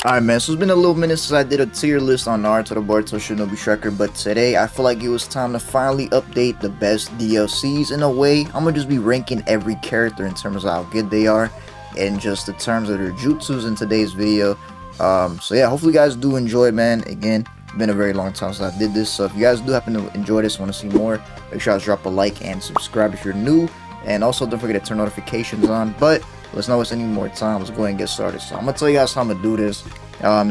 Alright man, so it's been a little minute since I did a tier list on Naruto the Boruto Shinobi Shredder, but today I feel like it was time to finally update the best DLCs. In a way, I'm gonna just be ranking every character in terms of how good they are and just the terms of their jutsus in today's video. So yeah, hopefully you guys do enjoy it, man. Again, it's been a very long time since I did this, so if you guys do happen to enjoy this, want to see more, make sure you guys drop a like and subscribe if you're new, and also don't forget to turn notifications on. But let's not waste any more time. Let's go ahead and get started. So I'm gonna tell you guys how I'm gonna do this.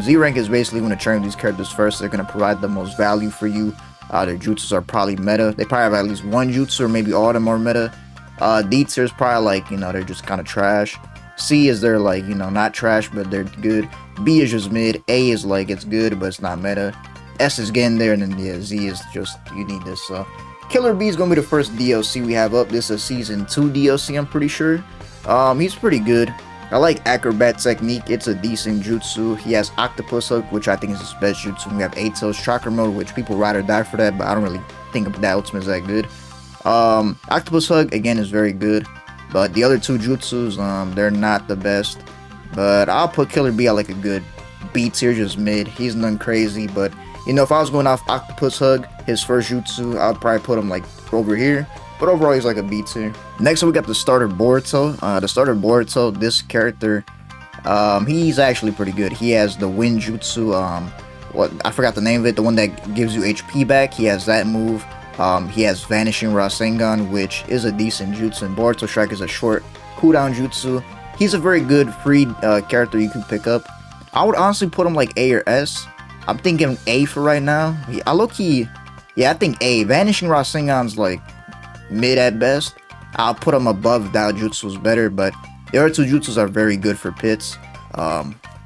Z rank is basically when to train these characters first. They're gonna provide the most value for you. Their jutsus are probably meta. They probably have at least one jutsu, or maybe all of them are meta. D tier is probably like, you know, they're just kind of trash. C is they're like, you know, not trash, but they're good. B is just mid. A is like it's good, but it's not meta. S is getting there, and then yeah, Z is just, you need this. So Killer B is gonna be the first DLC we have up. This is a season 2 DLC, I'm pretty sure. He's pretty good. I like Acrobat Technique. It's a decent jutsu. He has Octopus Hook, which I think is his best jutsu. We have 8 Tails Chakra Mode, which people ride or die for that, but I don't really think that ultimate is that good. Octopus Hug again is very good, but the other two jutsus, they're not the best. But I'll put Killer B at like a good B tier, just mid. He's nothing crazy, but you know, if I was going off Octopus Hug, his first jutsu, I'd probably put him like over here. But overall, he's like a B tier. Next up, we got the starter Boruto. The starter Boruto, this character, he's actually pretty good. He has the Wind Jutsu, I forgot the name of it, the one that gives you HP back. He has that move. He has Vanishing Rasengan, which is a decent jutsu, and Boruto Strike is a short cooldown jutsu. He's a very good free character you can pick up. I would honestly put him like A or S. I'm thinking A for right now. I think A. Vanishing Rasengan's like mid at best. I'll put him above Dao Jutsu's better, but the other two jutsus are very good for pits.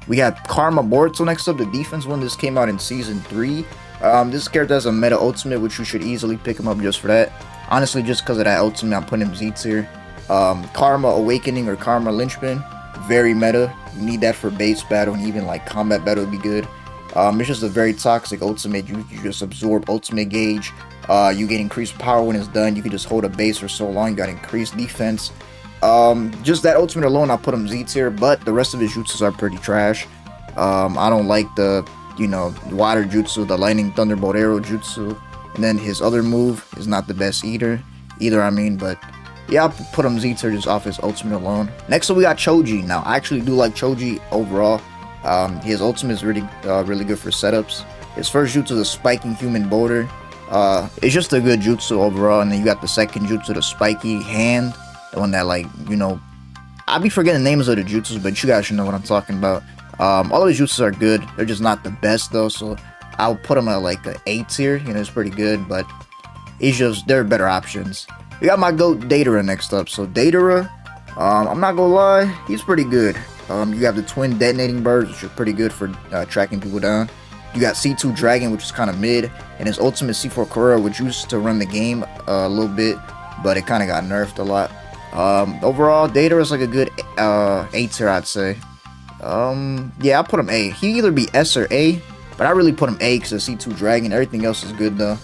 We got Karma Boruto next up, the defense one. This came out in season 3. This character has a meta ultimate, which you should easily pick him up just for that. Honestly, just because of that ultimate, I'm putting him Z tier. Karma Awakening or Karma Lynchpin, very meta. You need that for base battle, and even like combat battle would be good. It's just a very toxic ultimate. You just absorb ultimate gauge. You get increased power when it's done. You can just hold a base for so long. You got increased defense. Just that ultimate alone, I'll put him Z tier, but the rest of his jutsus are pretty trash. I don't like the, you know, water jutsu, the lightning thunderbolt arrow jutsu, and then his other move is not the best either, but yeah, I'll put him Z tier just off his ultimate alone. Next up, we got Choji. Now, I actually do like Choji overall. His ultimate is really good for setups. His first jutsu is a spiking human boulder. It's just a good jutsu overall, and then you got the second jutsu, the spiky hand, the one that, like, you know, I'll be forgetting the names of the jutsus, but you guys should know what I'm talking about. All of his jutsus are good. They're just not the best though, so I'll put them at like an A tier. You know, it's pretty good, but there are better options. We got my goat Datara next up. So Datara, I'm not gonna lie, he's pretty good. You have the twin detonating birds, which are pretty good for tracking people down. You got C2 Dragon, which is kind of mid, and his ultimate C4 Kurama, which used to run the game a little bit, but it kind of got nerfed a lot. Overall, Datara is like a good A tier, I'd say. Yeah, I'll put him A. He either be S or A, but I really put him A because of C2 Dragon. Everything else is good though.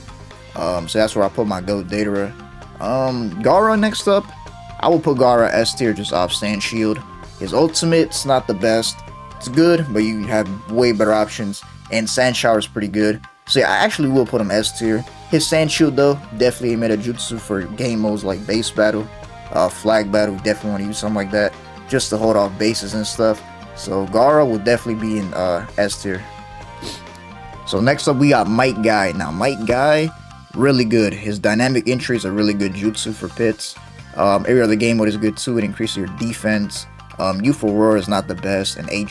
So that's where I put my goat Datara. Gaara next up, I will put Gaara S tier just off Sand Shield. His ultimate's not the best. It's good, but you have way better options. And Sand Shower is pretty good. So yeah, I actually will put him S tier. His Sand Shield though, definitely a meta jutsu for game modes like base battle, flag battle. Definitely want to use something like that just to hold off bases and stuff. So Gaara will definitely be in S tier. So next up we got Might Guy. Now Might Guy, really good. His dynamic entry is a really good jutsu for pits. Every other game mode is good too. It increases your defense. Youthful Roar is not the best, and 8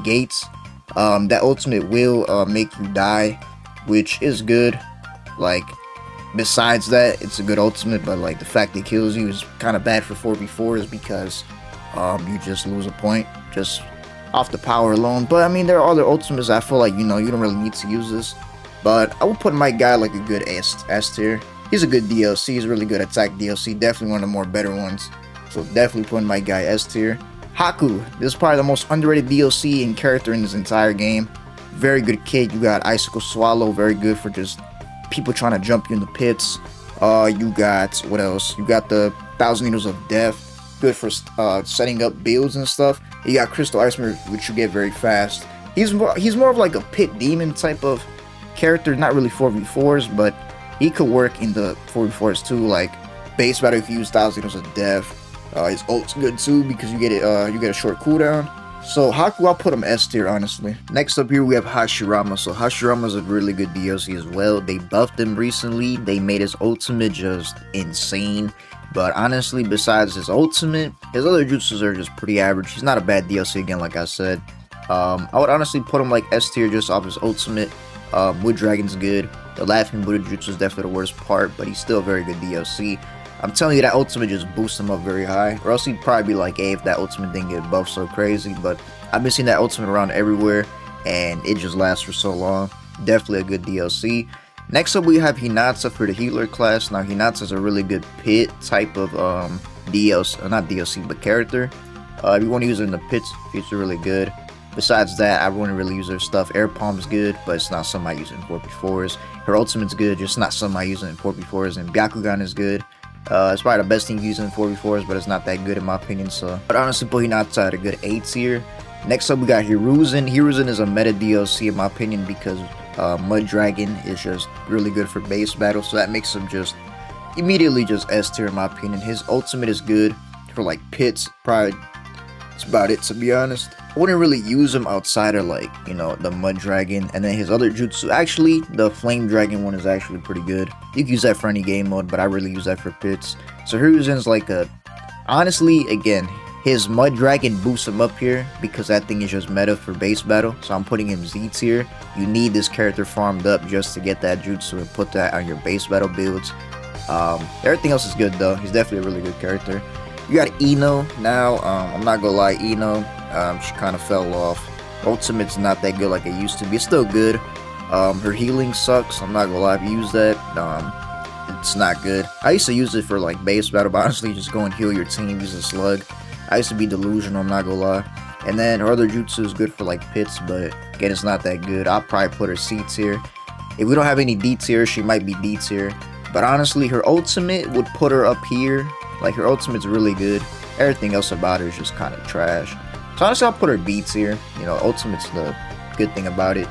gates. That ultimate will make you die, which is good. Like, besides that, it's a good ultimate, but like the fact it kills you is kind of bad for 4v4s because you just lose a point just off the power alone. But I mean, there are other ultimates I feel like, you know, you don't really need to use this. But I would put my guy like a good S tier. He's a good DLC. He's a really good attack DLC. Definitely one of the more better ones. So definitely putting my guy S tier. Haku. This is probably the most underrated DLC and character in this entire game. Very good kid. You got Icicle Swallow. Very good for just people trying to jump you in the pits. You got, what else? You got the 1,000 Needles of Death. Good for setting up builds and stuff. You got Crystal Ice Mirror, which you get very fast. He's more of like a pit demon type of character, not really 4v4s, but he could work in the 4v4s too, like base battle if you use Thousand Years of Death. His ult's good too because you get a short cooldown. So Haku, I'll put him S tier, honestly. Next up here we have Hashirama. So Hashirama's a really good DLC as well. They buffed him recently. They made his ultimate just insane. But honestly, besides his ultimate, his other jutsus are just pretty average. He's not a bad DLC again, like I said. I would honestly put him like S tier just off his ultimate. Wood Dragon's good. The Laughing Buddha Jutsu is definitely the worst part, but he's still a very good DLC. I'm telling you, that ultimate just boosts him up very high, or else he'd probably be like, hey, if that ultimate didn't get buffed so crazy. But I've been seeing that ultimate around everywhere, and it just lasts for so long. Definitely a good DLC. Next up, we have Hinata for the healer class. Now, Hinata's a really good pit type of DLC, not DLC, but character. If you want to use her in the pits, she's really good. Besides that, I wouldn't really use her stuff. Air Palm's good, but it's not something I use in 4v4s. Her ultimate's good, just not something I use in 4v4s. And Byakugan is good. It's probably the best thing to use in 4v4s, but it's not that good in my opinion. So, but honestly, put Hinata at a good A tier. Next up, we got Hiruzen. Hiruzen is a meta DLC in my opinion because Mud Dragon is just really good for base battle, so that makes him just immediately just S tier in my opinion. His ultimate is good for like pits. Probably that's about it, to be honest. I wouldn't really use him outside of like, you know, the Mud Dragon. And then his other jutsu, actually the Flame Dragon one is actually pretty good. You can use that for any game mode, but I really use that for pits. So Hiruzen's like a, honestly, again, his Mud Dragon boosts him up here because that thing is just meta for base battle. So I'm putting him Z tier. You need this character farmed up just to get that jutsu and put that on your base battle builds. Everything else is good though. He's definitely a really good character. You got Ino now. I'm not gonna lie, Ino, she kind of fell off. Ultimate's not that good like it used to be. It's still good. Her healing sucks. I'm not gonna lie, if you use that, it's not good. I used to use it for like base battle, but honestly, just go and heal your team, use a slug. I used to be delusional, I'm not gonna lie. And then her other jutsu is good for like pits, but again, it's not that good. I'll probably put her C tier. If we don't have any D tier, she might be D tier. But honestly, her ultimate would put her up here. Like, her ultimate's really good. Everything else about her is just kind of trash. So honestly, I'll put her B tier. You know, ultimate's the good thing about it.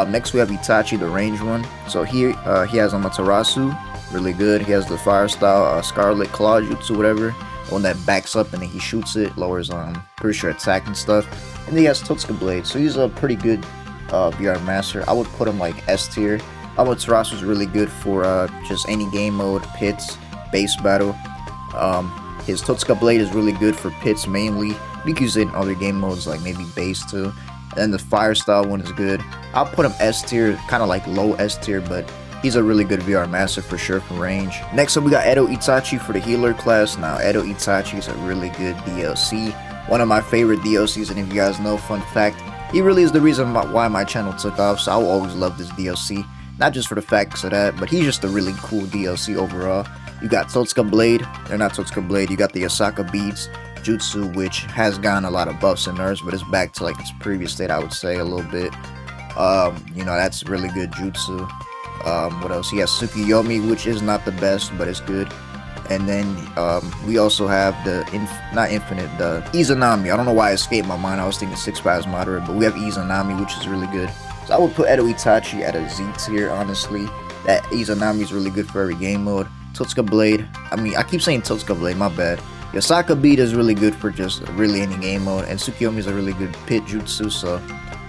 Next we have Itachi, the range one. So here he has Amaterasu, really good. He has the fire style Scarlet Claw Jutsu, whatever. The one that backs up and then he shoots it, lowers pretty sure attack and stuff. And then he has Totsuka Blade, so he's a pretty good VR master. I would put him like S tier. Amaterasu is really good for just any game mode, pits, base battle. His Totsuka Blade is really good for pits mainly. You can use it in other game modes like maybe base too. And then the fire style one is good. I'll put him S tier, kind of like low S tier, but he's a really good VR master for sure for range. Next up we got Edo Itachi for the healer class. Now Edo Itachi is a really good DLC. One of my favorite DLCs, and if you guys know, fun fact, he really is the reason why my channel took off, so I will always love this DLC. Not just for the facts of that, but he's just a really cool DLC overall. You got Totsuka Blade, or not Totsuka Blade, you got the Osaka Beads Jutsu, which has gotten a lot of buffs and nerfs, but it's back to like its previous state, I would say, a little bit. You know, that's really good Jutsu. What else? He has Tsukiyomi, which is not the best, but it's good. And then we also have the, the Izanami. I don't know why it escaped my mind, I was thinking 6-5 is moderate, but we have Izanami, which is really good. So I would put Edo Itachi at a Z tier, honestly. That Izanami is really good for every game mode. Totsuka Blade, I keep saying Totsuka Blade, my bad. Osaka Beat is really good for just really any game mode, and Tsukiyomi is a really good pit jutsu, so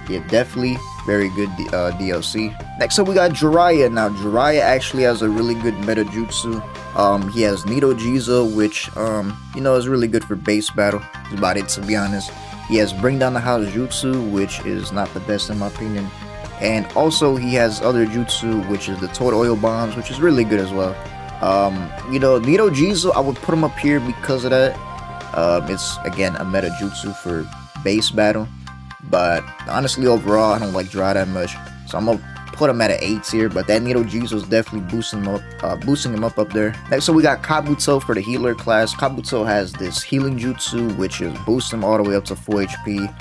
yeah, definitely very good DLC. Next up we got Jiraiya. Now Jiraiya actually has a really good meta jutsu. He has Nido Jizo, which you know, is really good for base battle. That's about it, to be honest. He has Bring Down the House Jutsu, which is not the best in my opinion. And also he has other jutsu, which is the Toad Oil Bombs, which is really good as well. You know, Nido Jizo, I would put him up here because of that. It's again a meta jutsu for base battle, but honestly overall I don't like Jiraiya that much, so I'm gonna put him at an A tier. But that Nido Jizo is definitely boosting him up there. Next, so we got Kabuto for the healer class. Kabuto has this healing jutsu, which is boost him all the way up to 4 HP.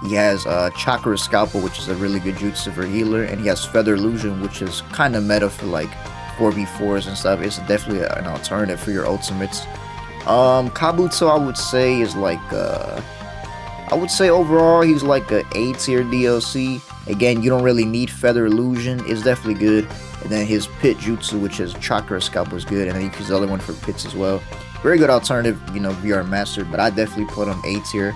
He has Chakra Scalpel, which is a really good jutsu for healer, and he has Feather Illusion, which is kind of meta for like 4v4s and stuff. It's definitely an alternative for your ultimates. Kabuto, I would say, is like I would say overall he's like a A tier DLC. Again, you don't really need Feather Illusion. It's definitely good. And then his Pit Jutsu, which is Chakra Scalp, was good. And then he's the other one for Pits as well. Very good alternative, you know, VR Master. But I definitely put him A tier.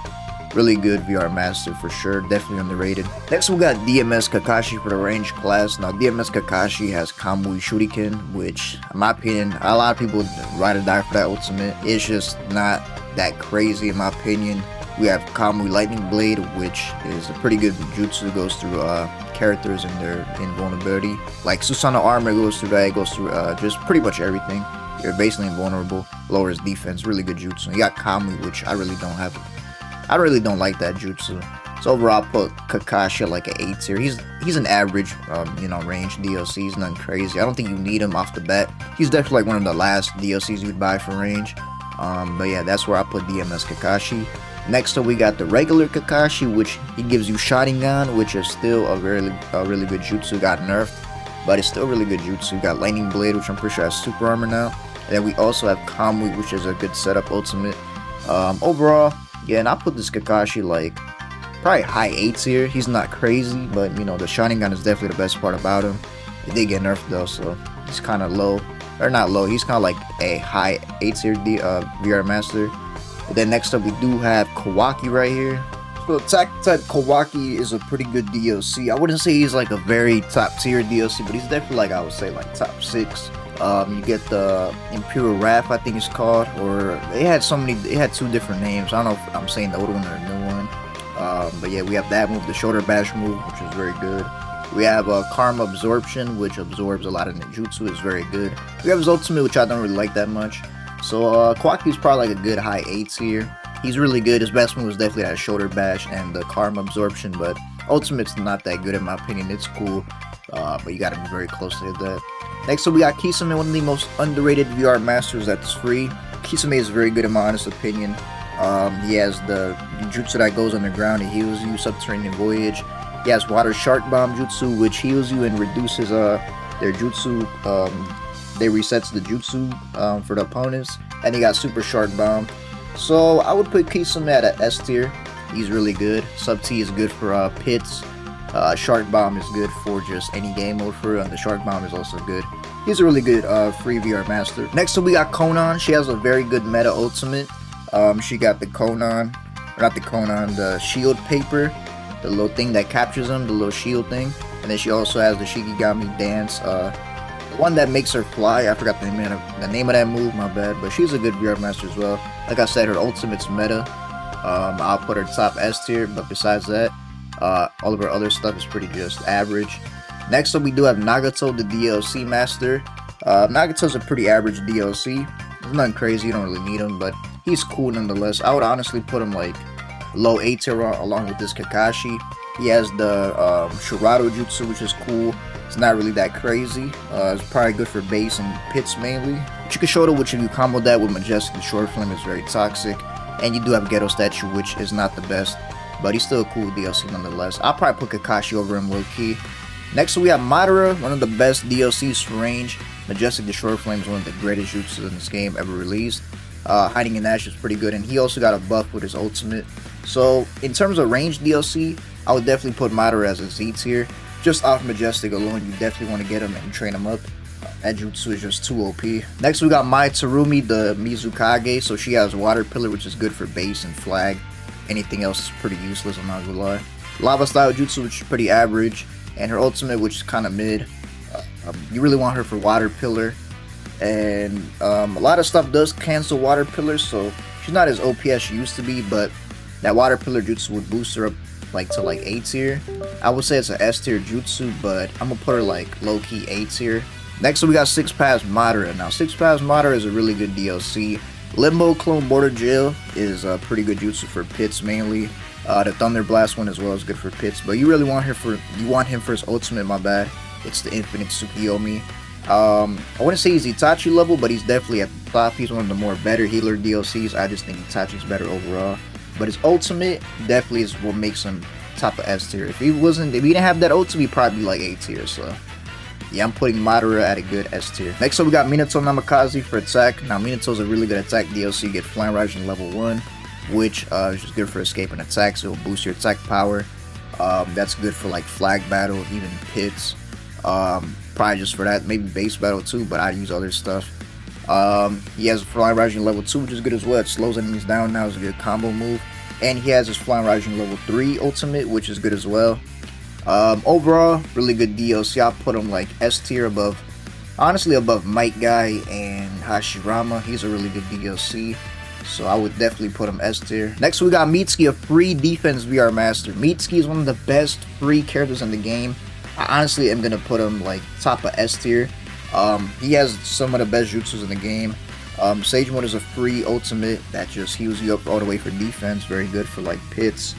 Really good VR Master for sure. Definitely underrated. Next we got DMS Kakashi for the range class. Now DMS Kakashi has Kamui Shuriken, which in my opinion, a lot of people ride or die for that ultimate. It's just not that crazy in my opinion. We have Kamui Lightning Blade, which is a pretty good jutsu. Goes through characters and their invulnerability. Like Susanoo Armor goes through that. It goes through just pretty much everything. You're basically invulnerable. Lowers defense. Really good jutsu. You got Kamui, which I really don't like that jutsu. So overall, I put Kakashi at like an A tier. He's an average, you know, range DLC. He's nothing crazy. I don't think you need him off the bat. He's definitely like one of the last DLCs you'd buy for range. But yeah, that's where I put DMS Kakashi. Next up, we got the regular Kakashi, which he gives you Sharingan, which is still a really good jutsu. Got nerfed, but it's still really good jutsu. Got Lightning Blade, which I'm pretty sure has super armor now. And then we also have Kamui, which is a good setup ultimate. Overall, yeah, and I put this Kakashi like probably high A tier. He's not crazy, but you know, the Sharingan is definitely the best part about him. It did get nerfed though, so he's kind of low. Or not low, he's kind of like a high A tier VR Master. And then next up we do have Kawaki right here. So attack type Kawaki is a pretty good DLC. I wouldn't say he's like a very top tier DLC, but he's definitely like, I would say like top 6. You get the Imperial Wrath, I think it's called, or it had two different names. I don't know if I'm saying the old one or the new one. But yeah, we have that move, the shoulder bash move, which is very good. We have Karma Absorption, which absorbs a lot of ninjutsu, is very good. We have his ultimate, which I don't really like that much. So Kawaki is probably like a good high A tier. He's really good. His best move is definitely that shoulder bash and the Karma Absorption, but ultimate's not that good in my opinion. It's cool, but you gotta be very close to hit that. Next up, we got Kisame, one of the most underrated VR masters that's free. Kisame is very good in my honest opinion. He has the jutsu that goes underground. He heals you, Subterranean Voyage. He has Water Shark Bomb jutsu, which heals you and reduces their jutsu. They resets the jutsu for the opponents. And he got Super Shark Bomb. So I would put Kisame at an S tier. He's really good. Sub T is good for pits. Shark Bomb is good for just any game mode for, and the Shark Bomb is also good. He's a really good free VR master. Next up we got Konan. She has a very good meta ultimate. She got the Konan, or not the Konan, the shield paper, the little thing that captures him, the little shield thing. And then she also has the Shikigami dance, the one that makes her fly. I forgot the name of that move, my bad. But she's a good VR master as well. Like I said, her ultimate's meta. I'll put her top S tier, but besides that, all of her other stuff is pretty just average. Next up we do have Nagato, the DLC master. Nagato's a pretty average DLC. It's nothing crazy, you don't really need him, but he's cool nonetheless. I would honestly put him like low A tier along with this Kakashi. He has the Shurado Jutsu, which is cool. It's not really that crazy. It's probably good for base and pits mainly. Chikashoto, which if you combo that with Majestic the Short Flame, is very toxic. And you do have Ghetto Statue, which is not the best, but he's still a cool DLC nonetheless. I'll probably put Kakashi over him low key. Next we have Madara, one of the best DLCs for range. Majestic the Short Flame is one of the greatest jutsus in this game ever released. Hiding in Ash is pretty good, and he also got a buff with his ultimate. So in terms of range DLC, I would definitely put Madara as a Z tier. Just off Majestic alone, you definitely want to get him and train him up. That jutsu is just too OP. Next we got Mai Terumi, the Mizukage. So she has Water Pillar, which is good for base and flag. Anything else is pretty useless, I'm not gonna lie. Lava Style Jutsu, which is pretty average. And her ultimate, which is kind of mid. You really want her for Water Pillar. And a lot of stuff does cancel Water Pillar, so she's not as OP as she used to be, but that Water Pillar Jutsu would boost her up like to like A tier. I would say it's an S tier Jutsu, but I'm gonna put her like low-key A tier. Next up we got Six Paths Madara. Now Six Paths Madara is a really good DLC. Limbo Clone Border Jail is a pretty good jutsu for pits mainly. The Thunder Blast one as well is good for pits, but you really want him for his ultimate, my bad. It's the Infinite Tsukiyomi. I wouldn't say he's Itachi level, but he's definitely at the top. He's one of the more better healer DLCs. I just think Itachi's better overall. But his ultimate definitely is what makes him top of S tier. If he didn't have that ultimate, he'd probably be like A tier, so yeah, I'm putting Madara at a good S tier. Next up, we got Minato Namikaze for attack. Now, Minato's a really good attack DLC. You get Flying Rage in level 1. which is just good for escaping attacks. It will boost your attack power. That's good for like flag battle, even pits. Probably just for that, maybe base battle too, but I'd use other stuff. He has a Flying Raijin level 2, which is good as well. It slows enemies down now, is a good combo move. And he has his Flying Raijin level 3 ultimate, which is good as well. Overall, really good DLC. I'll put him like S tier above, honestly above Might Guy and Hashirama. He's a really good DLC, so I would definitely put him S tier. Next we got Mitsuki, a free defense VR master. Mitsuki is one of the best free characters in the game. I honestly am gonna put him like top of S tier. He has some of the best jutsus in the game. Sage Mode is a free ultimate that just heals you up all the way for defense. Very good for like pits.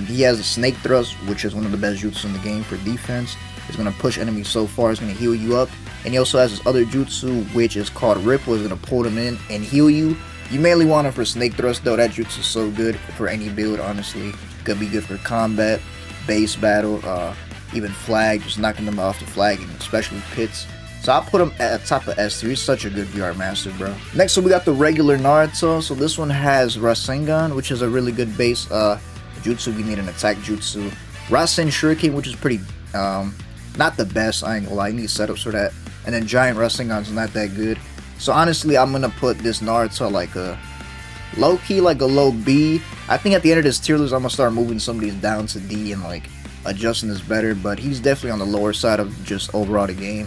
He has a Snake Thrust, which is one of the best jutsus in the game for defense. It's going to push enemies so far, it's going to heal you up. And he also has this other jutsu, which is called Ripple. It's going to pull them in and heal you. You mainly want him for Snake Thrust though. That jutsu is so good for any build, honestly. Could be good for combat, base battle, even flag, just knocking them off the flag, and especially pits. So I'll put him at top of S tier. He's such a good VR master, bro. Next, so we got the regular Naruto. So this one has Rasengan, which is a really good base jutsu. We need an attack jutsu. Rasen Shuriken, which is pretty, not the best. I ain't gonna lie, I need setups for that. And then Giant Rasengan's not that good. So honestly, I'm gonna put this Naruto like a low key, like a low B. I think at the end of this tier list, I'm gonna start moving some of these down to D and like adjusting this better. But he's definitely on the lower side of just overall the game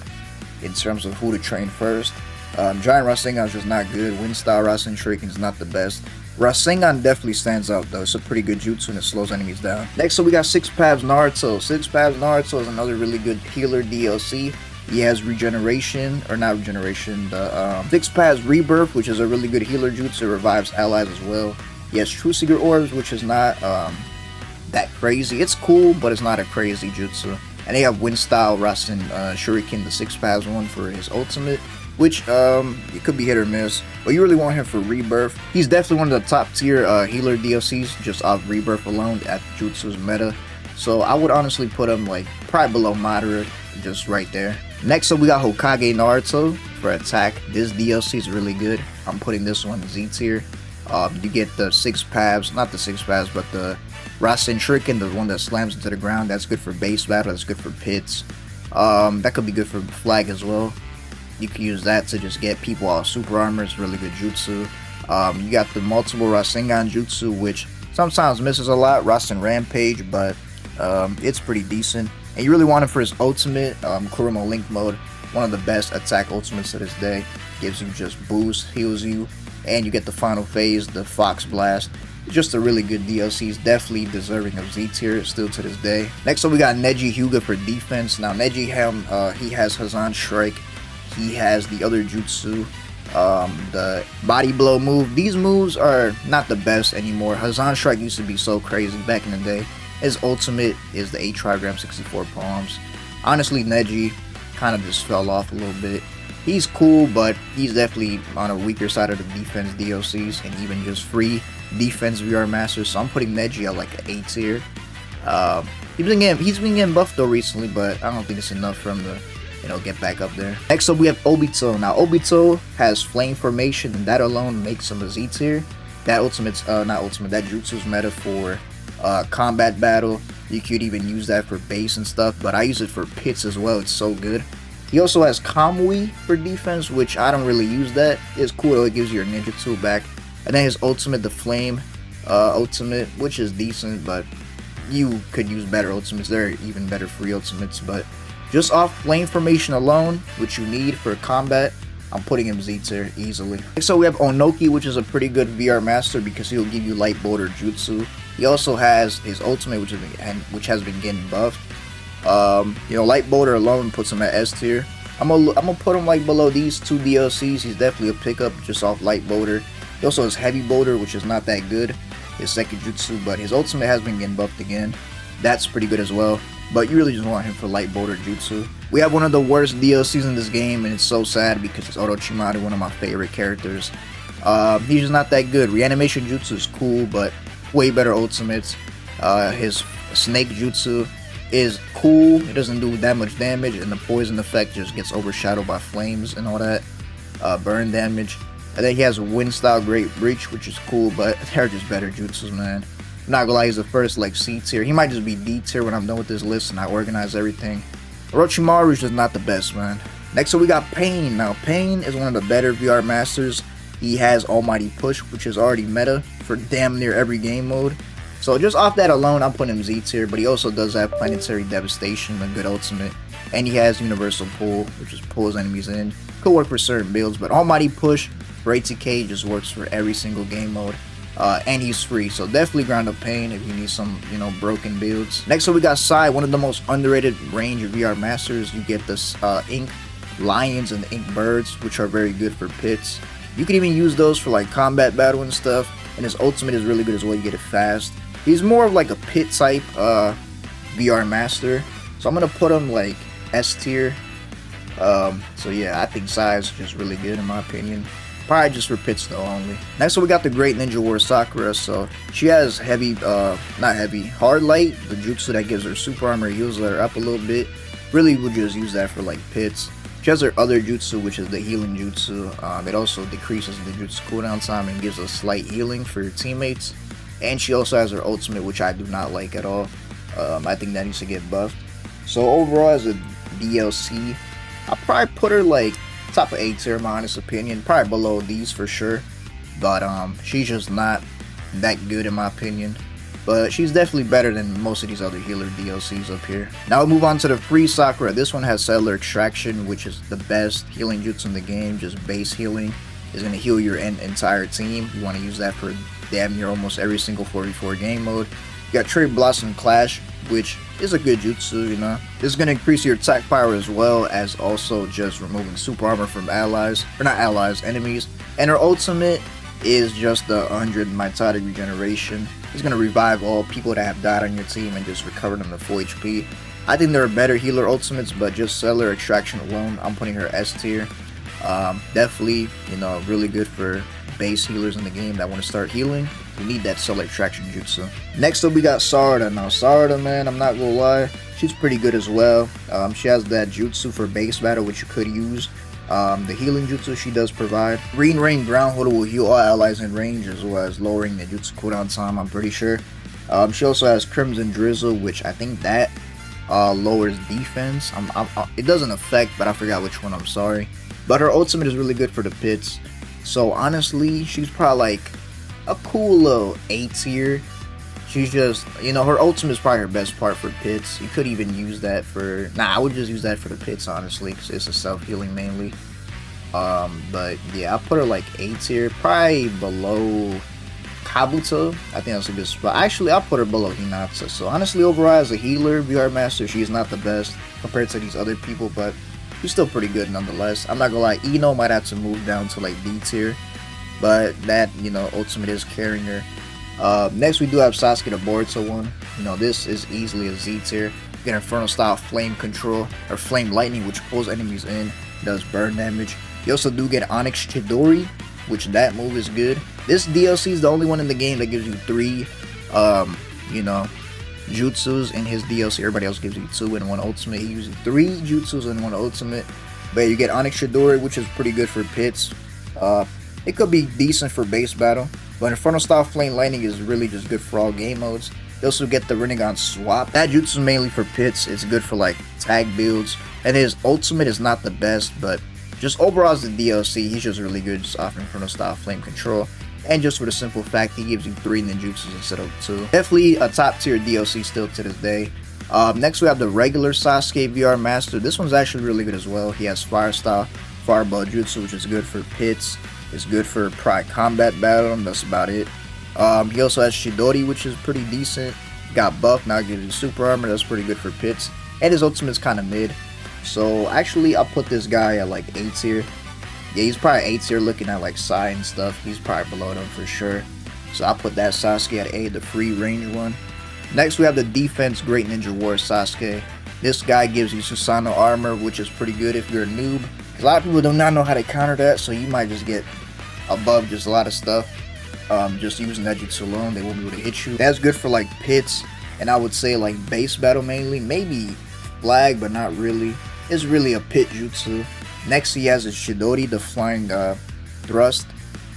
in terms of who to train first. Giant Rasengan is just not good. Wind Style Rasen Shuriken is not the best. Rasengan definitely stands out though. It's a pretty good jutsu and it slows enemies down. Next, so we got Six Paths Naruto. Six Paths Naruto is another really good healer DLC. He has regeneration, or not regeneration, the Six Paths Rebirth, which is a really good healer jutsu. It revives allies as well. He has True Seeker Orbs, which is not that crazy. It's cool, but it's not a crazy jutsu. And they have Wind Style Rasen Shuriken, the Six Paths one, for his ultimate, which it could be hit or miss, but you really want him for Rebirth. He's definitely one of the top tier healer DLCs just off Rebirth alone at Jutsu's meta. So I would honestly put him like probably below moderate, just right there. Next up we got Hokage Naruto for attack. This DLC is really good. I'm putting this one Z tier. You get the Six Paths, not the Six Paths, but the Rasen Shuriken, the one that slams into the ground. That's good for base battle, that's good for pits. That could be good for flag as well. You can use that to just get people out of super armor. It's really good jutsu. You got the multiple Rasengan jutsu, which sometimes misses a lot. Rasen Rampage, but it's pretty decent. And you really want it for his ultimate, Kurama Link Mode. One of the best attack ultimates to this day. Gives you just boost, heals you, and you get the final phase, the Fox Blast. Just a really good DLC. He's definitely deserving of Z tier still to this day. Next up we got Neji Hyuga for defense. Now Neji he has Hazan Strike. He has the other jutsu, the body blow move. These moves are not the best anymore. Hazan Strike used to be so crazy back in the day. His ultimate is the 8 trigram 64 palms. Honestly, Neji kind of just fell off a little bit. He's cool, but he's definitely on a weaker side of the defense DLCs and even just free defense VR masters. So I'm putting Neji at like an A tier. He's been getting buffed though recently, but I don't think it's enough for him to, you know, get back up there. Next up we have Obito. Now Obito has flame formation, and that alone makes him a Z tier. That ultimate's that jutsu's meta for combat battle. You could even use that for base and stuff, but I use it for pits as well. It's so good. He also has Kamui for defense, which I don't really use that. It's cool though, it gives you your ninjutsu back. And then his ultimate, the flame ultimate, which is decent, but you could use better ultimates. There are even better free ultimates, but just off flame formation alone, which you need for combat, I'm putting him Z tier easily. So we have Onoki, which is a pretty good VR master because he'll give you light boulder jutsu. He also has his ultimate, which has been getting buffed. You know, light boulder alone puts him at S tier. I'm gonna put him like below these two DLCs. He's definitely a pickup just off light boulder. He also has heavy boulder, which is not that good, his second jutsu, but his ultimate has been getting buffed again. That's pretty good as well. But you really just want him for light boulder jutsu. We have one of the worst DLCs in this game, and it's so sad because it's Orochimaru, one of my favorite characters. He's just not that good. Reanimation jutsu is cool, but way better ultimates. His snake jutsu is cool. It doesn't do that much damage, and the poison effect just gets overshadowed by flames and all that. Burn damage. And then he has Wind Style Great Reach, which is cool, but they're just better jutsus, man. I'm not gonna lie, he's the first like C tier. He might just be D tier when I'm done with this list and I organize everything. Orochimaru is just not the best, man. Next up we got Pain. Now Pain is one of the better VR masters. He has Almighty Push, which is already meta for damn near every game mode. So just off that alone, I'm putting him Z tier, but he also does have Planetary Devastation, a good ultimate. And he has Universal Pull, which just pulls enemies in. Could work for certain builds, but Almighty Push for ATK just works for every single game mode. And he's free, so definitely grind up Pain if you need some, broken builds. Next up we got Sai, one of the most underrated range of VR masters. You get this Ink Lions and the Ink Birds, which are very good for pits. You can even use those for like combat battle and stuff, and his ultimate is really good as well. You get it fast. He's more of like a pit type VR master, so I'm gonna put him like S tier. So yeah, I think Sai is just really good in my opinion. Probably just for pits though only. Next up we got the Great Ninja Warrior Sakura. So she has heavy, not heavy, hard light, the jutsu that gives her super armor, heals her up a little bit. Really would just use that for like pits. She has her other jutsu, which is the healing jutsu. It also decreases the jutsu cooldown time and gives a slight healing for your teammates. And she also has her ultimate, which I do not like at all. I think that needs to get buffed. So overall, as a DLC, I'll probably put her like top of A tier in my honest opinion. Probably below these for sure. But she's just not that good in my opinion. But she's definitely better than most of these other healer DLCs up here. Now we'll move on to the free Sakura. This one has Cellular Extraction, which is the best healing jutsu in the game. Just base healing. Is going to heal your entire team. You want to use that for damn near almost every single 4v4 game mode. You got Cherry Blossom Clash, which is a good jutsu, This is going to increase your attack power as well as also just removing super armor from allies. Or not allies, enemies. And her ultimate is just the 100 mitotic regeneration. It's going to revive all people that have died on your team and just recover them to full HP. I think there are better healer ultimates, but just Cellular Extraction alone, I'm putting her S tier. Definitely, really good for base healers in the game that want to start healing. You need that Cellular Extraction jutsu. Next up we got Sarada. Now Sarada, man, I'm not gonna lie, she's pretty good as well. She has that jutsu for base battle, which you could use. The healing jutsu she does provide. Green Rain Ground Holder will heal all allies in range as well as lowering the jutsu cooldown time, I'm pretty sure. She also has Crimson Drizzle, which I think that lowers defense. It doesn't affect, but I forgot which one, I'm sorry. But her ultimate is really good for the pits. So honestly, she's probably like a cool little A tier. She's just, her ultimate is probably her best part for pits. You could even use that for, I would just use that for the pits honestly, because it's a self-healing mainly. But yeah, I'll put her like A tier, probably below Kabuto. I think that's a good spot. Actually, I'll put her below Hinata. So honestly, overall as a healer, VR master, she's not the best compared to these other people, but she's still pretty good nonetheless. I'm not gonna lie, Ino might have to move down to like D tier, but that, ultimate is carrying her. Next we do have Sasuke the Boruto one. This is easily a Z tier. You get Inferno style Flame Control, or Flame Lightning, which pulls enemies in, does burn damage. You also do get Onyx Chidori, which that move is good. This DLC is the only one in the game that gives you 3, jutsus in his DLC. Everybody else gives you 2 and 1 ultimate. He uses 3 jutsus and 1 ultimate. But you get Onyx Chidori, which is pretty good for pits. It could be decent for base battle. But Inferno style Flame Lightning is really just good for all game modes. You also get the Rinnegan Swap. That jutsu is mainly for pits. It's good for like tag builds. And his ultimate is not the best, but just overall as the DLC, he's just really good just off Inferno style Flame Control. And just for the simple fact he gives you 3 ninjutsus instead of 2. Definitely a top tier DLC still to this day. Next we have the regular Sasuke VR Master. This one's actually really good as well. He has Fire Style, Fireball Jutsu, which is good for pits. It's good for Pride Combat Battle, and that's about it. He also has Chidori, which is pretty decent. Got buffed, now gives you super armor, that's pretty good for pits. And his ultimate is kind of mid. So actually I'll put this guy at like A tier. Yeah, he's probably A tier looking at like Sai and stuff. He's probably below them for sure. So I'll put that Sasuke at A, the free range one. Next we have the defense Great Ninja Warrior Sasuke. This guy gives you Susanoo armor, which is pretty good if you're a noob. A lot of people do not know how to counter that, so you might just get above just a lot of stuff. Just using that jutsu alone, they won't be able to hit you. That's good for like pits, and I would say like base battle mainly. Maybe flag, but not really. It's really a pit jutsu. Next he has his Chidori, the flying thrust.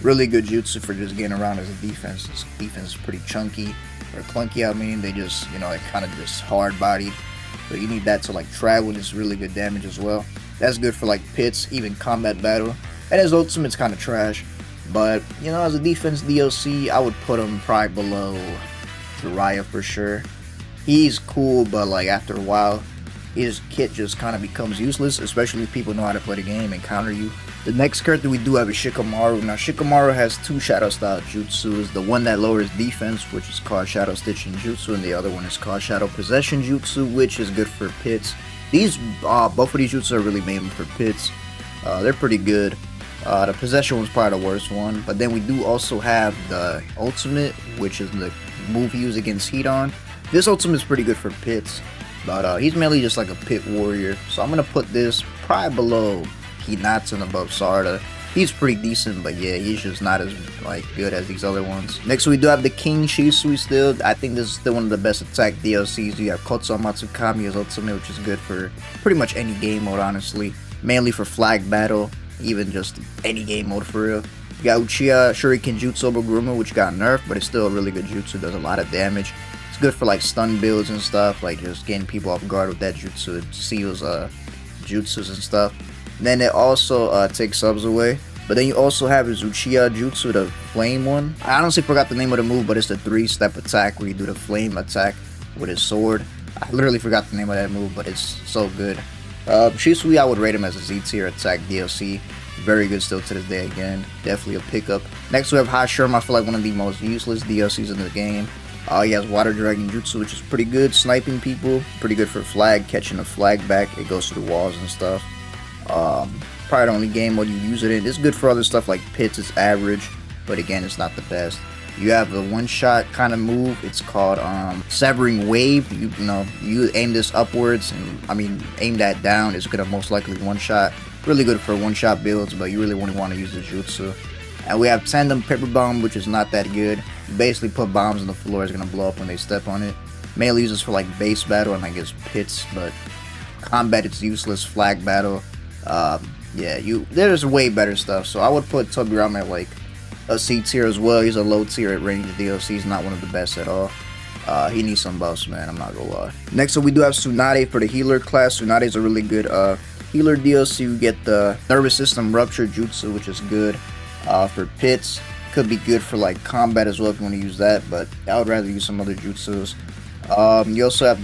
Really good jutsu for just getting around as a defense. This defense is pretty chunky, or clunky, I mean. They just, you know, like kind of just hard bodied. So you need that to like travel. It's really good damage as well. That's good for like pits, even combat battle. And his ultimate's kind of trash. But, you know, as a defense DLC, I would put him probably below Jiraiya for sure. He's cool, but like after a while, his kit just kind of becomes useless, especially if people know how to play the game and counter you. The next character we do have is Shikamaru. Now Shikamaru has two shadow style jutsus. The one that lowers defense, which is called Shadow Stitch Jutsu, and the other one is called Shadow Possession Jutsu, which is good for pits. These both of these jutsus are really made for pits. They're pretty good. The possession was probably the worst one, but then we do also have the ultimate, which is the move he used against Hidan. This ultimate is pretty good for pits. But he's mainly just like a pit warrior. So I'm going to put this probably below Hinata and above Sarda. He's pretty decent, but yeah, he's just not as like good as these other ones. Next we do have the King Shisui still. I think this is still one of the best attack DLCs. You have Kotsu Matsukami as ultimate, which is good for pretty much any game mode, honestly. Mainly for flag battle, even just any game mode for real. You got Uchiha Shuriken Jutsu over Kurama, which got nerfed, but it's still a really good jutsu. Does a lot of damage. It's good for like stun builds and stuff, like just getting people off guard with that jutsu. It seals jutsus and stuff. And then it also takes subs away. But then you also have his Uchiha Jutsu, the flame one. I honestly forgot the name of the move, but it's the 3-step attack where you do the flame attack with his sword. I literally forgot the name of that move, but it's so good. Shisui, I would rate him as a Z tier attack DLC. Very good still to this day again. Definitely a pickup. Next we have Hashirama. I feel like one of the most useless DLCs in the game. He has Water Dragon Jutsu, which is pretty good. Sniping people. Pretty good for flag. Catching a flag back. It goes through the walls and stuff. Probably the only game mode you use it in. It's good for other stuff like pits. It's average. But again, it's not the best. You have the one-shot kind of move. It's called Severing Wave. You know, you aim this upwards, and aim that down. It's gonna most likely one-shot. Really good for one-shot builds, but you really wouldn't want to use the jutsu. And we have Tandem Paper Bomb, which is not that good. You basically put bombs on the floor. It's gonna blow up when they step on it. Mainly uses for like base battle and I guess pits, but combat it's useless. Flag battle, yeah, there's way better stuff. So I would put Tobirama at like a C tier as well. He's a low tier at range DLC. He's not one of the best at all. He needs some buffs, man. I'm not gonna lie. Next up, we do have Tsunade for the healer class. Tsunade is a really good healer DLC. You get the nervous system rupture jutsu, which is good for pits. Could be good for like combat as well if you want to use that, but I would rather use some other jutsus. You also have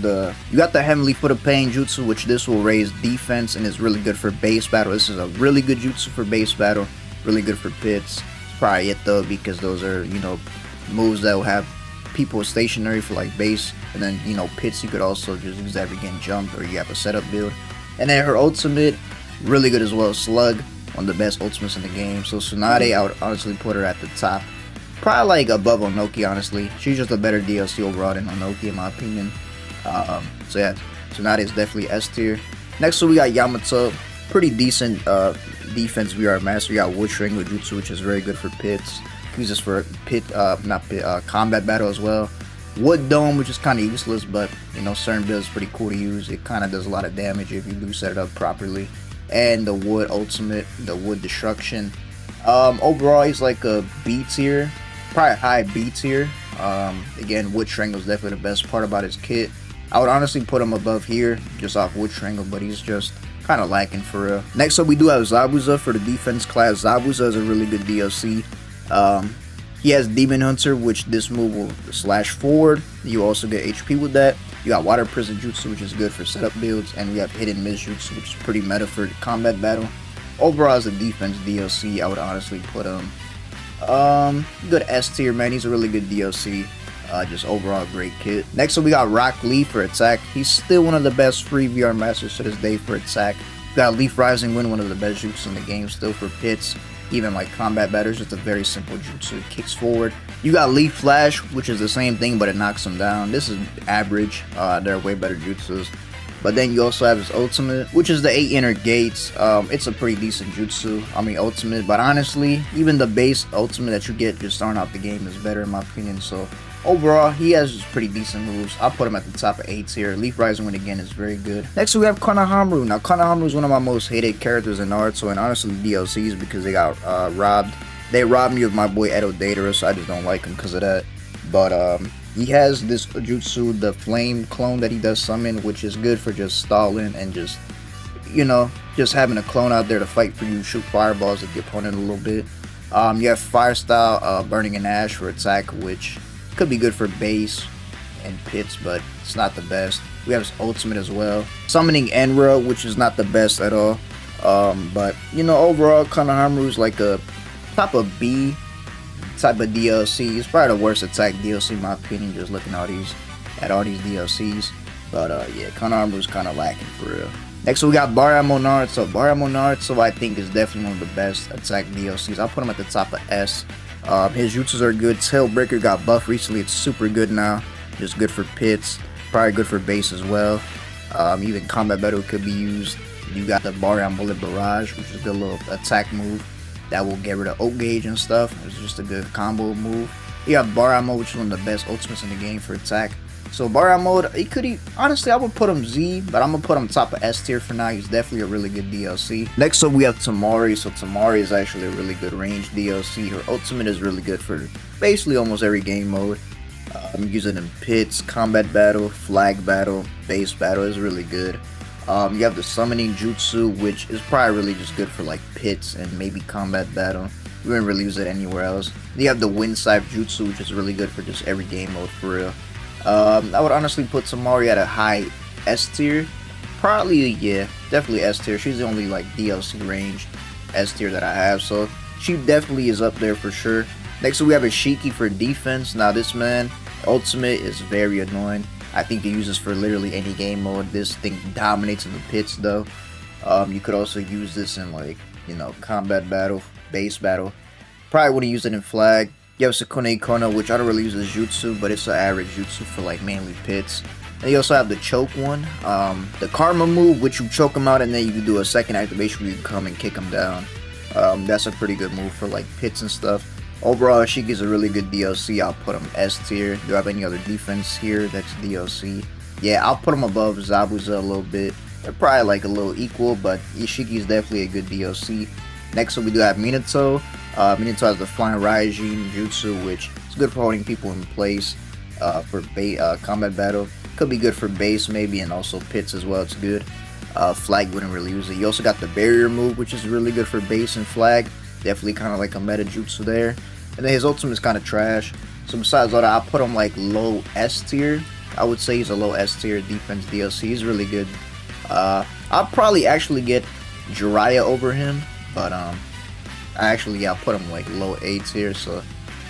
you got the Heavenly Foot of Pain jutsu, which this will raise defense and is really good for base battle. This is a really good jutsu for base battle. Really good for pits. It's probably it though, because those are, you know, moves that will have people stationary for like base, and then, you know, pits you could also just use that again jump, or you have a setup build. And then her ultimate, really good as well. Slug, one of the best ultimates in the game. So Tsunade, I would honestly put her at the top. Probably like above Onoki, honestly. She's just a better DLC overall than Onoki in my opinion. So yeah, Tsunade is definitely S tier. Next we got Yamato. Pretty decent defense VR master. You got Wood Triangle Jutsu, which is very good for pits. Use this for combat battle as well. Wood Dome, which is kind of useless, but you know, certain builds is pretty cool to use. It kind of does a lot of damage if you do set it up properly. And the Wood Ultimate, the Wood Destruction. Overall, he's like a B tier, probably a high B tier. Again, Wood Triangle is definitely the best part about his kit. I would honestly put him above here, just off Wood Triangle, but he's just kind of lacking for real. Next up, we do have Zabuza for the defense class. Zabuza is a really good DLC. He has Demon Hunter, which this move will slash forward. You also get HP with that. You got Water Prison Jutsu, which is good for setup builds, and we have Hidden Mist Jutsu, which is pretty meta for combat battle. Overall, as a defense DLC, I would honestly put him good S tier, man. He's a really good DLC. Just overall great kit. Next up, we got Rock Lee for attack. He's still one of the best free VR masters to this day for attack. We got Leaf Rising Wind, one of the best jutsus in the game, still for pits. Even like combat battle, it's just a very simple jutsu. It kicks forward. You got Leaf Flash, which is the same thing, but it knocks them down. This is average. There are way better jutsus. But then you also have his ultimate, which is the 8 inner gates. It's a pretty decent jutsu. Ultimate. But honestly, even the base ultimate that you get just starting out the game is better in my opinion. So overall, he has just pretty decent moves. I'll put him at the top of A tier. Leaf Rising Wind again is very good. Next we have Konohamaru. Now Konohamaru is one of my most hated characters in Naruto, and honestly DLCs, because they got robbed They robbed me of my boy Edo Datara, so I just don't like him because of that. But he has this jutsu, the flame clone that he does summon, which is good for just stalling and just, you know, just having a clone out there to fight for you, shoot fireballs at the opponent a little bit. You have fire style, burning an ash for attack, which could be good for base and pits, but it's not the best. We have his ultimate as well, summoning Enra, which is not the best at all. But you know, overall, Konohamaru is like a top of B type of DLC. It's probably the worst attack DLC in my opinion, just looking at all these DLCs. But yeah, Konohamaru is kind of lacking for real. Next we got Baramo Naruto. Baramo Naruto I think is definitely one of the best attack DLCs. I'll put him at the top of S. His jutsus are good. Tailbreaker got buffed recently. It's super good now. Just good for pits. Probably good for base as well. Even combat battle could be used. You got the Baryon Bullet Barrage, which is a good little attack move that will get rid of Oak Gauge and stuff. It's just a good combo move. You got Baryon Mode, which is one of the best ultimates in the game for attack. So Baryon Mode, honestly I would put him Z, but I'm gonna put him top of S tier for now. He's definitely a really good DLC. Next up we have Tamari. So Tamari is actually a really good range DLC. Her ultimate is really good for basically almost every game mode. I'm using it in pits, combat battle, flag battle, base battle. Is really good. You have the summoning jutsu, which is probably really just good for like pits and maybe combat battle. You wouldn't really use it anywhere else. You have the wind scythe jutsu, which is really good for just every game mode for real. I would honestly put Tamari at a high S tier. Probably, yeah, definitely S tier. She's the only like DLC range S tier that I have, so she definitely is up there for sure. Next we have Ishiki for defense. Now this man ultimate is very annoying. I think he uses for literally any game mode. This thing dominates in the pits though. You could also use this in like, you know, combat battle, base battle. Probably wouldn't use it in flag. You have Sukune Kono, which I don't really use as jutsu, but it's an average jutsu for like mainly pits. And you also have the choke one, the karma move, which you choke him out and then you can do a second activation where you can come and kick him down. That's a pretty good move for like pits and stuff. Overall, Ishiki is a really good DLC. I'll put him S tier. Do I have any other defense here that's DLC? Yeah, I'll put him above Zabuza a little bit. They're probably like a little equal, but Ishiki is definitely a good DLC. Next up, we do have Minato. Minato has the Flying Raijin Jutsu, which is good for holding people in place for combat battle. Could be good for base maybe, and also pits as well. It's good. Flag wouldn't really use it. You also got the barrier move, which is really good for base and flag. Definitely kind of like a meta jutsu there. And then his ultimate is kind of trash. So besides all that, I'll put him like low S tier. I would say he's a low S tier defense DLC. He's really good. I'll probably actually get Jiraiya over him, but I'll put him like low A tier. So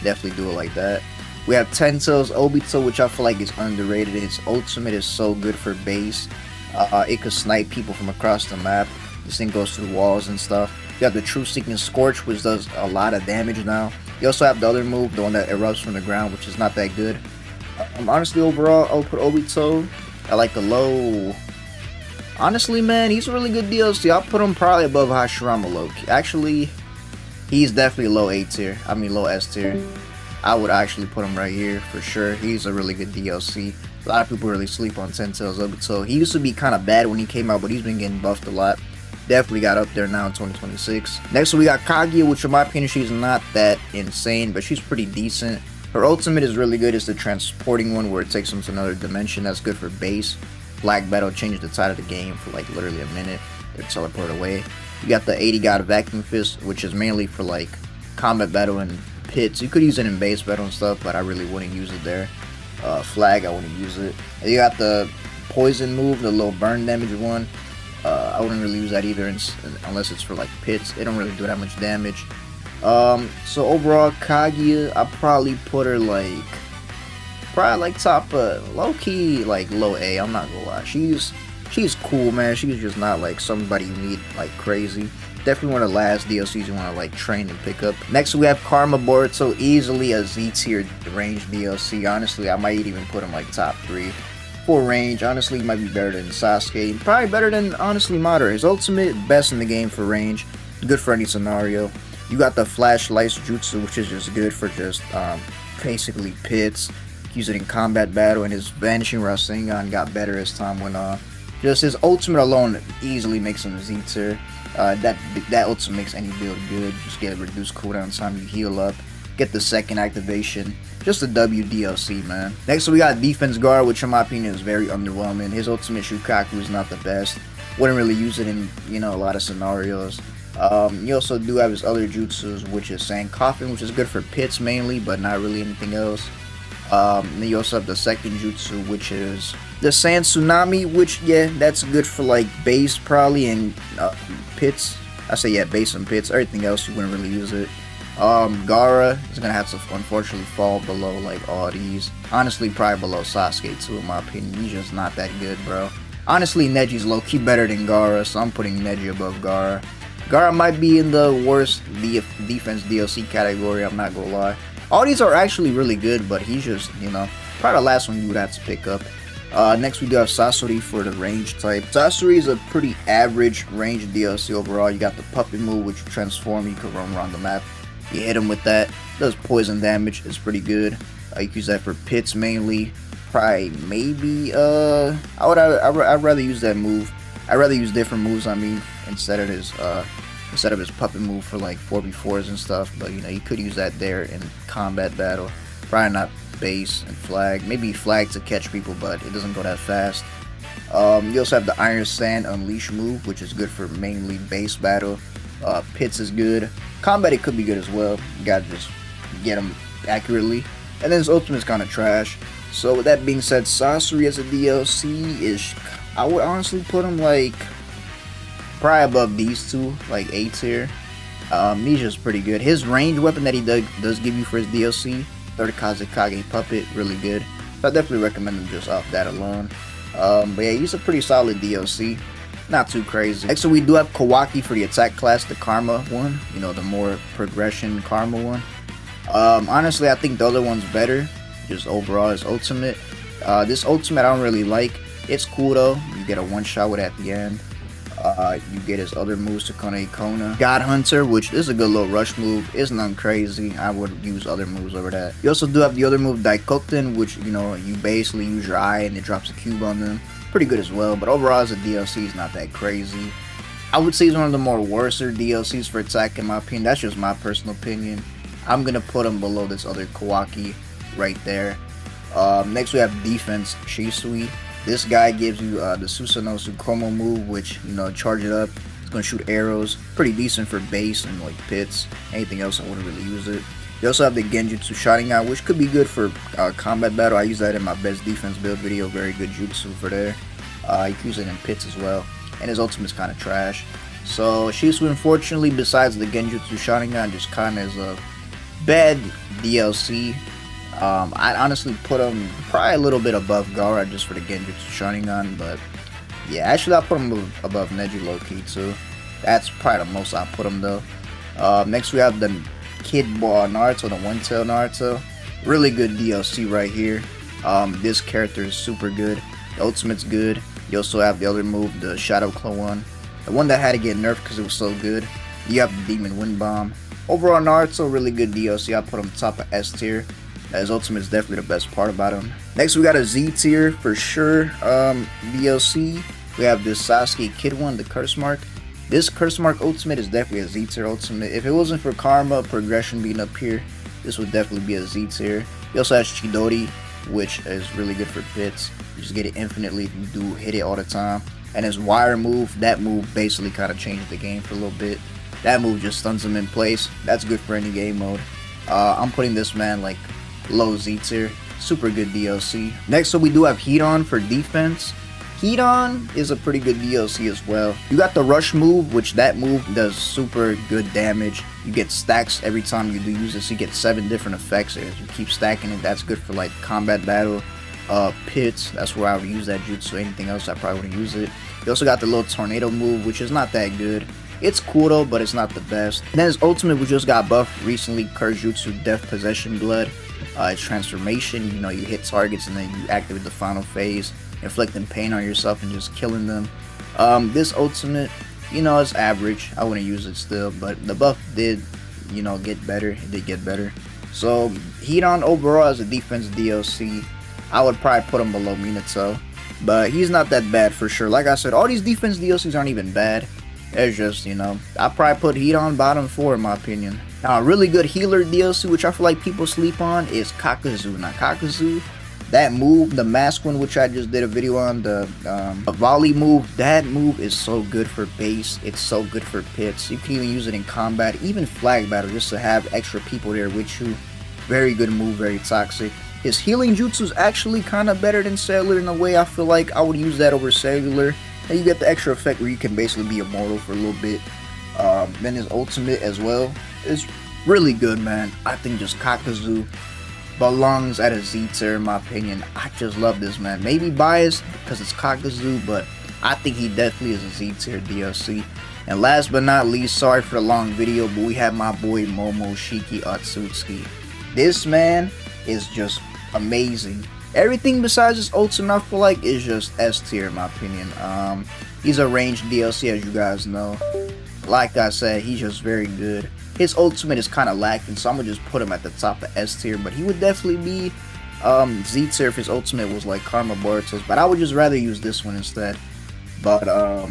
definitely do it like that. We have Tento's Obito, which I feel like is underrated. His ultimate is so good for base. It could snipe people from across the map. This thing goes through walls and stuff. You have the True Seeking Scorch, which does a lot of damage now. You also have the other move, the one that erupts from the ground, which is not that good. Honestly, overall, I'll put Obito at like a low. Honestly, man, he's a really good DLC. I'll put him probably above Hashirama Loki. Actually, he's definitely low A tier. I mean, low S tier. I would actually put him right here for sure. He's a really good DLC. A lot of people really sleep on Tento's Obito. He used to be kind of bad when he came out, but he's been getting buffed a lot. Definitely got up there now in 2026. Next we got Kaguya, which in my opinion she's not that insane, but she's pretty decent. Her ultimate is really good. It's the transporting one where it takes them to another dimension. That's good for base. Black Battle changes the tide of the game for like literally a minute. They teleport away. You got the 80 God Vacuum Fist, which is mainly for like combat battle and pits. You could use it in base battle and stuff, but I really wouldn't use it there. Flag, I wouldn't use it. And you got the poison move, the little burn damage one. I wouldn't really use that either unless it's for like pits. It don't really do that much damage. So overall, Kaguya, I'll probably put her like top low key like low A. I'm not gonna lie. She's cool, man. She's just not like somebody you need like crazy. Definitely one of the last DLCs you want to like train and pick up. Next we have Karma Boruto, easily a Z tier range DLC. Honestly, I might even put him like top 3. For range, honestly, might be better than Sasuke. Probably better than, honestly, Madara. His ultimate, best in the game for range. Good for any scenario. You got the Flash Lights Jutsu, which is just good for just basically pits. Use it in combat battle, and his Vanishing Rasengan got better as time went on. Just his ultimate alone easily makes him Z tier. That ultimate makes any build good. Just get a reduced cooldown time, you heal up, get the second activation. Just a W DLC, man. Next we got Defense Guard, which in my opinion is very underwhelming. His ultimate Shukaku is not the best. Wouldn't really use it in, you know, a lot of scenarios. You also do have his other jutsus, which is Sand Coffin, which is good for pits mainly, but not really anything else. Then you also have the second jutsu, which is the Sand Tsunami, which, yeah, that's good for like base probably and pits. I say, yeah, base and pits. Everything else you wouldn't really use it. Gaara is gonna have to unfortunately fall below like all these. Honestly, probably below Sasuke too, in my opinion. He's just not that good, bro. Honestly, Neji's low-key better than Gaara, so I'm putting Neji above Gaara. Gaara might be in the worst defense DLC category, I'm not gonna lie. All these are actually really good, but he's just, you know, probably the last one you would have to pick up. Next we do have Sasori for the range type. Sasori is a pretty average range DLC overall. You got the puppet move, which you transform, you can roam around the map. You hit him with that, does poison damage, it's pretty good. You can use that for pits mainly. Probably, maybe, I'd rather use that move. I'd rather use different moves, I mean, instead of his puppet move for like 4v4s and stuff. But, you know, you could use that there in combat battle. Probably not base and flag. Maybe flag to catch people, but it doesn't go that fast. You also have the Iron Sand Unleash move, which is good for mainly base battle. Pits is good. Combat it could be good as well. You gotta just get him accurately. And then his ultimate is kind of trash. So with that being said, Sasori as a DLC is, I would honestly put him like probably above these two, like A tier. He's just pretty good. His range weapon that he does give you for his DLC, Third Kazekage Puppet, really good. So I definitely recommend him just off that alone. But yeah, he's a pretty solid DLC. Not too crazy. Next, so we do have Kawaki for the attack class, the Karma one. You know, the more progression Karma one. Honestly, I think the other one's better. Just overall, his ultimate. This ultimate I don't really like. It's cool though. You get a one-shot with it at the end. You get his other moves, Takone Ikona. God Hunter, which is a good little rush move. It's nothing crazy. I would use other moves over that. You also do have the other move, Daikoten, which, you know, you basically use your eye and it drops a cube on them. Pretty good as well, but overall as a DLC is not that crazy. I would say he's one of the more worser DLCs for attack in my opinion. That's just my personal opinion. I'm gonna put him below this other Kawaki right there. Next we have defense Shisui. This guy gives you the Susanoo Tsukumo move, which, you know, charge it up. It's gonna shoot arrows. Pretty decent for base and like pits. Anything else I wouldn't really use it. You also have the Genjutsu Sharingan, which could be good for combat battle. I use that in my best defense build video. Very good jutsu for there. You can use it in pits as well. And his ultimate's kind of trash. So Shisui, unfortunately, besides the Genjutsu Sharingan, just kind of is a bad DLC. I'd honestly put him probably a little bit above Gaara just for the Genjutsu Sharingan. But yeah, actually I'll put him above Neji low-key too. That's probably the most I'll put him though. Next we have the Kid Naruto, the One-Tail Naruto. Really good DLC right here. This character is super good. The ultimate's good. You also have the other move, the Shadow Claw one. The one that had to get nerfed because it was so good. You have the Demon Wind Bomb. Overall, Naruto, really good DLC. I put him top of S tier. His ultimate is definitely the best part about him. Next, we got a Z tier for sure DLC. We have this Sasuke Kid one, the Curse Mark. This Curse Mark ultimate is definitely a Z tier ultimate. If it wasn't for Karma progression being up here, this would definitely be a Z tier. He also has Chidori, which is really good for pits. You just get it infinitely if you do hit it all the time. And his wire move, that move basically kind of changed the game for a little bit. That move just stuns him in place. That's good for any game mode. I'm putting this man like low Z tier. Super good DLC. Next, so we do have Hidan for defense. Hidan is a pretty good DLC as well. You got the rush move, which that move does super good damage. You get stacks every time you do use it, so you get 7 different effects. As you keep stacking it, that's good for like combat battle, pits. That's where I would use that jutsu. Anything else I probably wouldn't use it. You also got the little tornado move, which is not that good. It's cool though, but it's not the best. And then his ultimate, which just got buffed recently, Curse Jutsu Death Possession Blood. Its transformation, you know, you hit targets and then you activate the final phase, inflicting pain on yourself and just killing them. This ultimate, you know, it's average. I wouldn't use it still, but the buff did, you know, get better. It did get better. So Hidan overall as a defense DLC, I would probably put him below Minato. but he's not that bad for sure. Like I said, all these defense DLCs aren't even bad. It's just, you know, I probably put Heat on bottom 4 in my opinion. Now, a really good healer DLC, which I feel like people sleep on, is Kakuzu. Now, Kakuzu, that move, the mask one, which I just did a video on, the volley move, that move is so good for base. It's so good for pits. You can even use it in combat, even flag battle, just to have extra people there with you. Very good move, very toxic. His healing jutsu is actually kind of better than cellular in a way. I feel like I would use that over cellular. And you get the extra effect where you can basically be immortal for a little bit. Then his ultimate as well is really good, man. I think just Kakuzu belongs at a Z tier in my opinion. I just love this, man. Maybe biased because it's Kakuzu, but I think he definitely is a Z tier DLC. And last but not least, sorry for the long video, but we have my boy Momoshiki Otsutsuki. This man is just amazing. Everything besides his ultimate, I feel like, is just S tier in my opinion. He's a ranged DLC, as you guys know. Like I said, he's just very good. His ultimate is kind of lacking, so I'm gonna just put him at the top of S tier. But he would definitely be Z tier if his ultimate was like Karma Boruto's. But I would just rather use this one instead. But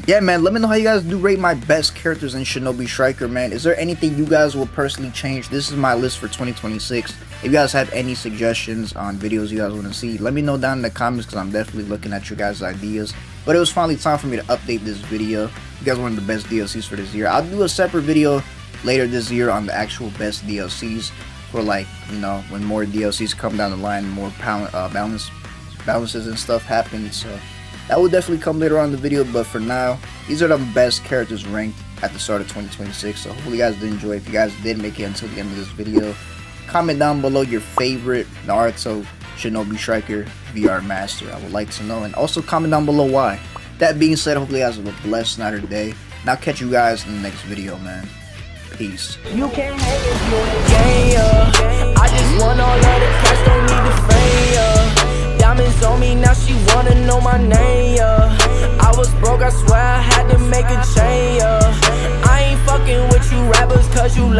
yeah, man, let me know how you guys do rate my best characters in Shinobi Striker, man. Is there anything you guys will personally change? This is my list for 2026. If you guys have any suggestions on videos you guys want to see, let me know down in the comments, because I'm definitely looking at your guys' ideas. But it was finally time for me to update this video. You guys wanted the best DLCs for this year. I'll do a separate video later this year on the actual best DLCs for, like, you know, when more DLCs come down the line, more balances and stuff happen. So that will definitely come later on in the video, but for now, these are the best characters ranked at the start of 2026. So hopefully you guys did enjoy. If you guys did make it until the end of this video, comment down below your favorite Naruto Shinobi Striker VR Master. I would like to know. And also comment down below why. That being said, hopefully you guys have a blessed night or day. And I'll catch you guys in the next video, man. Peace. You can't hate if you ain't gang, I just want all of the cash, don't need the fame, Diamonds on me, now she wanna know my name, I was broke, I swear I had to make a change, I ain't fucking with you rappers cause you lame.